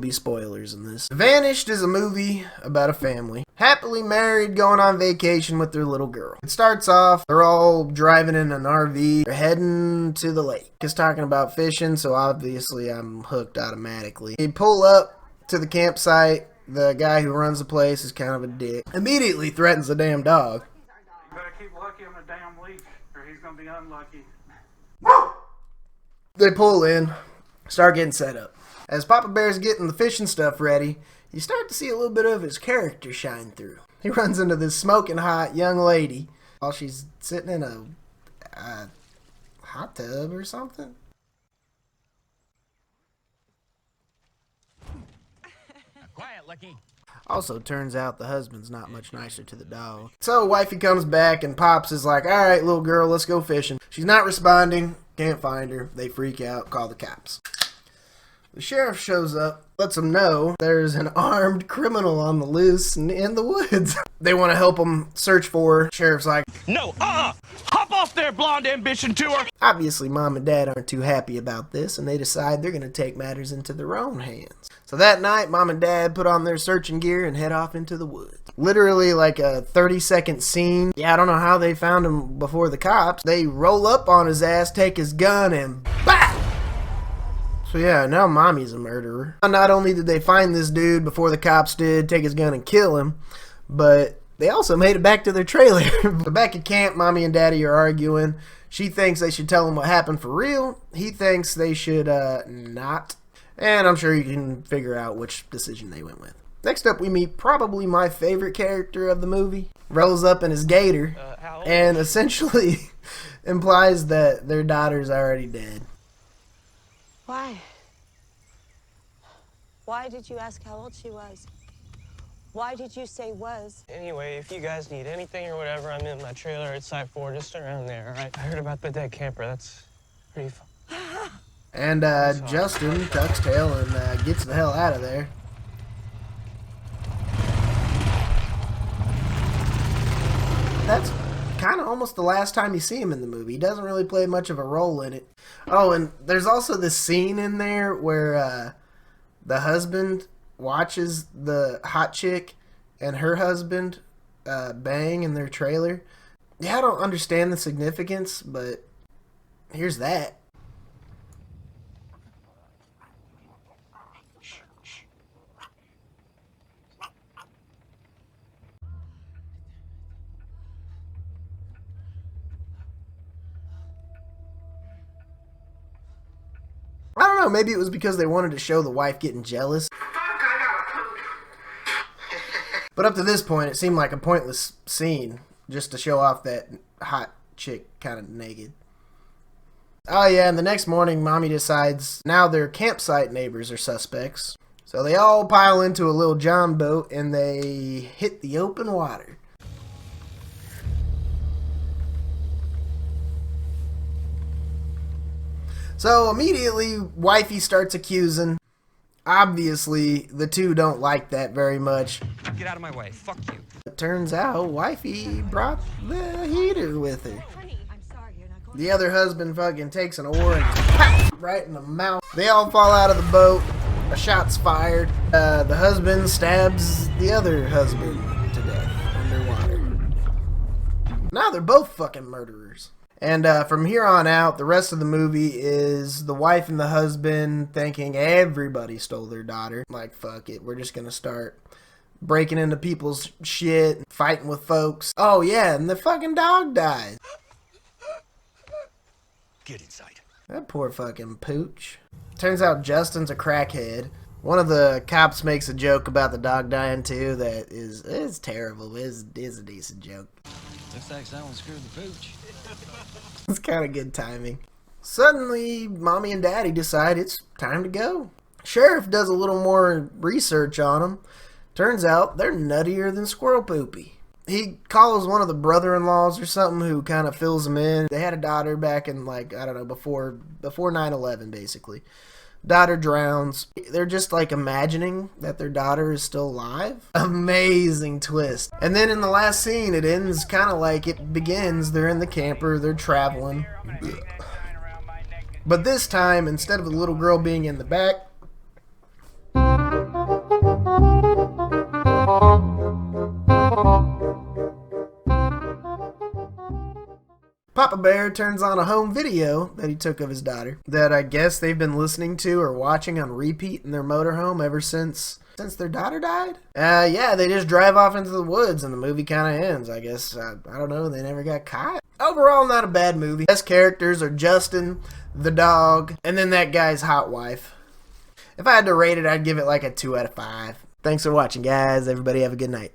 be spoilers in this. Vanished is a movie about a family happily married going on vacation with their little girl. It starts off, they're all driving in an RV. They're heading to the lake. It's talking about fishing, so obviously I'm hooked automatically. They pull up to the campsite. The guy who runs the place is kind of a dick. Immediately threatens the damn dog. You better keep Lucky on the damn leash, or he's gonna be unlucky. They pull in, start getting set up. As Papa Bear's getting the fishing stuff ready, you start to see a little bit of his character shine through. He runs into this smoking hot young lady while she's sitting in a hot tub or something. Quiet, Lucky. Also, turns out the husband's not much nicer to the dog. So, wifey comes back and Pops is like, alright, little girl, let's go fishing. She's not responding, can't find her. They freak out, call the cops. The sheriff shows up, lets them know there's an armed criminal on the loose in the woods. They want to help them search for her. Sheriff's like, No, hop off there, blonde ambition tour. Obviously, Mom and Dad aren't too happy about this, and they decide they're going to take matters into their own hands. So that night, Mom and Dad put on their searching gear and head off into the woods. Literally like a 30-second scene. Yeah, I don't know how they found him before the cops. They roll up on his ass, take his gun, and BAM! So yeah, now Mommy's a murderer. Not only did they find this dude before the cops did, take his gun and kill him, but they also made it back to their trailer. So back at camp, Mommy and Daddy are arguing. She thinks they should tell him what happened for real. He thinks they should not. And I'm sure you can figure out which decision they went with. Next up, we meet probably my favorite character of the movie. Rolls up in his gator and essentially implies that their daughter's already dead. Why? Why did you ask how old she was? Why did you say was? Anyway, if you guys need anything or whatever, I'm in my trailer at Site 4, just around there, all right? I heard about the dead camper. That's pretty fun. And Justin tucks tail and gets the hell out of there. That's kind of almost the last time you see him in the movie. He doesn't really play much of a role in it. Oh, and there's also this scene in there where the husband watches the hot chick and her husband bang in their trailer. Yeah, I don't understand the significance, but here's that. I don't know, maybe it was because they wanted to show the wife getting jealous. But up to this point, it seemed like a pointless scene just to show off that hot chick kind of naked. Oh yeah, and the next morning, Mommy decides now their campsite neighbors are suspects. So they all pile into a little John boat and they hit the open water. So immediately, wifey starts accusing. Obviously, the two don't like that very much. Get out of my way. Fuck you. It turns out, wifey brought the heater with her. The other husband fucking takes an oar and pop, right in the mouth. They all fall out of the boat. A shot's fired. The husband stabs the other husband to death underwater. Now they're both fucking murderers. And from here on out, the rest of the movie is the wife and the husband thinking everybody stole their daughter. Like, fuck it, we're just gonna start breaking into people's shit, fighting with folks. Oh yeah, and the fucking dog dies. Get inside. That poor fucking pooch. Turns out Justin's a crackhead. One of the cops makes a joke about the dog dying too that is terrible, but is a decent joke. Looks like someone screwed the pooch. It's kind of good timing. Suddenly, Mommy and Daddy decide it's time to go. Sheriff does a little more research on them. Turns out they're nuttier than Squirrel Poopy. He calls one of the brother-in-laws or something who kind of fills him in. They had a daughter back in, like, I don't know, before 9/11, basically. Daughter drowns. They're just, like, imagining that their daughter is still alive. Amazing twist. And then in the last scene, it ends kind of like it begins. They're in the camper. They're traveling. But this time, instead of the little girl being in the back, Papa Bear turns on a home video that he took of his daughter that I guess they've been listening to or watching on repeat in their motorhome ever since their daughter died. Yeah, they just drive off into the woods and the movie kind of ends. I guess, I don't know, they never got caught. Overall, not a bad movie. Best characters are Justin, the dog, and then that guy's hot wife. If I had to rate it, I'd give it like a 2 out of 5. Thanks for watching, guys. Everybody have a good night.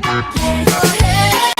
Hey.